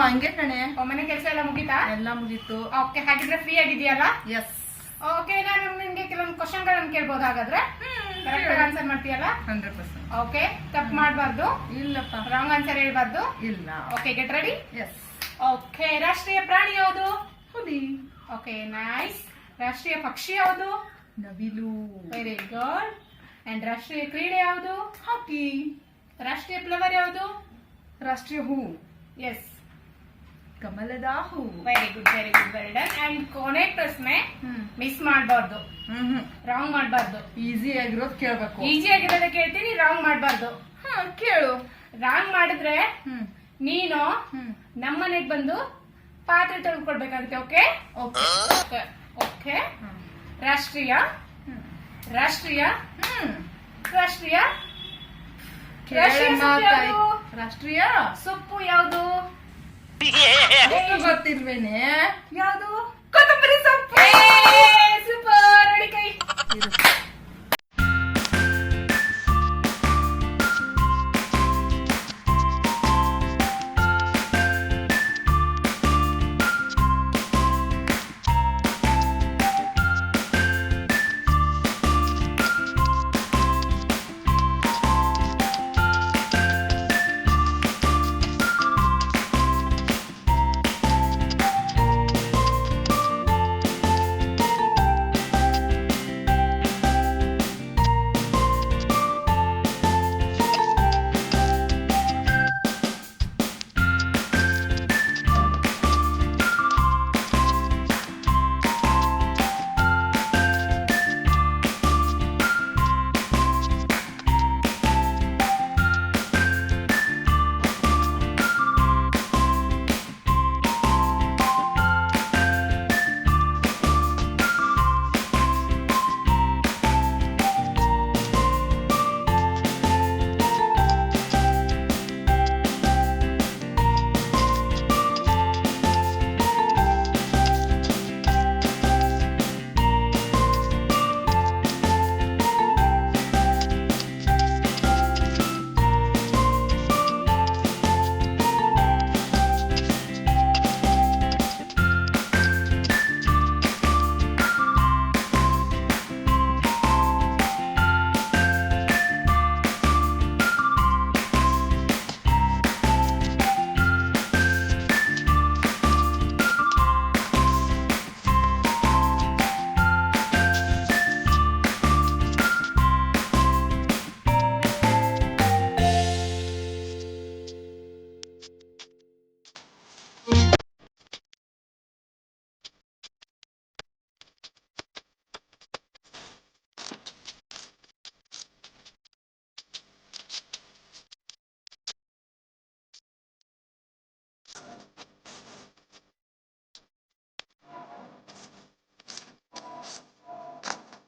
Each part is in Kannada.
ಹಂಗೆ ಕಣೆ. ಮನೆ ಕೆಲಸ ಎಲ್ಲ ಮುಗೀತಾ? ಎಲ್ಲ ಮುಗೀತು. ಓಕೆ, ಹಾಗಿದ್ರೆ ಫ್ರೀ ಆಗಿದೆಯಲ್ಲ? ಎಸ್. ಓಕೆ, ನಾನು ನಿಮ್ಗೆ ಕೆಲವೊಂದು ಕ್ವಶನ್ಗಳನ್ನು ಕೇಳ್ಬೋದು. ಹಾಗಾದ್ರೆ ಕರೆಕ್ಟ್ ಆನ್ಸರ್ ಮಾಡ್ತೀಯಲ್ಲ? 100%. ಓಕೆ, ತಪ್ಪು ಮಾಡಬಾರ್ದು. ಇಲ್ಲಪ್ಪ. ರಾಂಗ್ ಆನ್ಸರ್ ಹೇಳ್ಬಾರ್ದು. ಇಲ್ಲ. Okay, get ready. Yes. Okay, ರಾಷ್ಟ್ರೀಯ ಪ್ರಾಣಿ ಯಾವುದು? ಹುಲಿ. Okay, nice. ರಾಷ್ಟ್ರೀಯ ಪಕ್ಷಿ ಯಾವುದು? ನವಿಲು. Very good. ಅಂಡ್ ರಾಷ್ಟ್ರೀಯ ಕ್ರೀಡೆ ಯಾವುದು? ಹಾಕಿ. ರಾಷ್ಟ್ರೀಯ ಫ್ಲವರ್ ಯಾವುದು? ರಾಷ್ಟ್ರೀಯ ಹೂ. ಎಸ್, ಕಮಲದ ಹೂ. Very good, very good, very done. And ಕೊನೆ ಪ್ರಶ್ನೆ ಮಿಸ್ ಮಾಡಬಾರ್ದು, ರಾಂಗ್ ಮಾಡಬಾರ್ದು. ಈಸಿ ಆಗಿರೋದು ಕೇಳ್ಬೇಕು. ಈಸಿ ಆಗಿರೋದ ಕೇಳ್ತೀನಿ, ರಾಂಗ್ ಮಾಡಬಾರ್ದು. ಕೇಳು. ರಾಂಗ್ ಮಾಡಿದ್ರೆ ನೀನು ನಮ್ಮನೆಗೆ ಬಂದು ಪಾತ್ರೆ ತೊಳ್ಕೊಡ್ಬೇಕಂತೆ. Okay okay. ಓಕೆ. ರಾಷ್ಟ್ರೀಯ ರಾಷ್ಟ್ರೀಯ ರಾಷ್ಟ್ರೀಯ ರಾಷ್ಟ್ರೀಯ ಸೊಪ್ಪು ಯಾವುದು? ಗೊತ್ತಿಲ್ವೇನೆ? ಯಾವುದು? ಕೊತ್ತಂಬರಿ ಸೊಪ್ಪು. ಸೂಪರ್, ನೋಡಿ ಕೈ.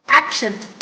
Action.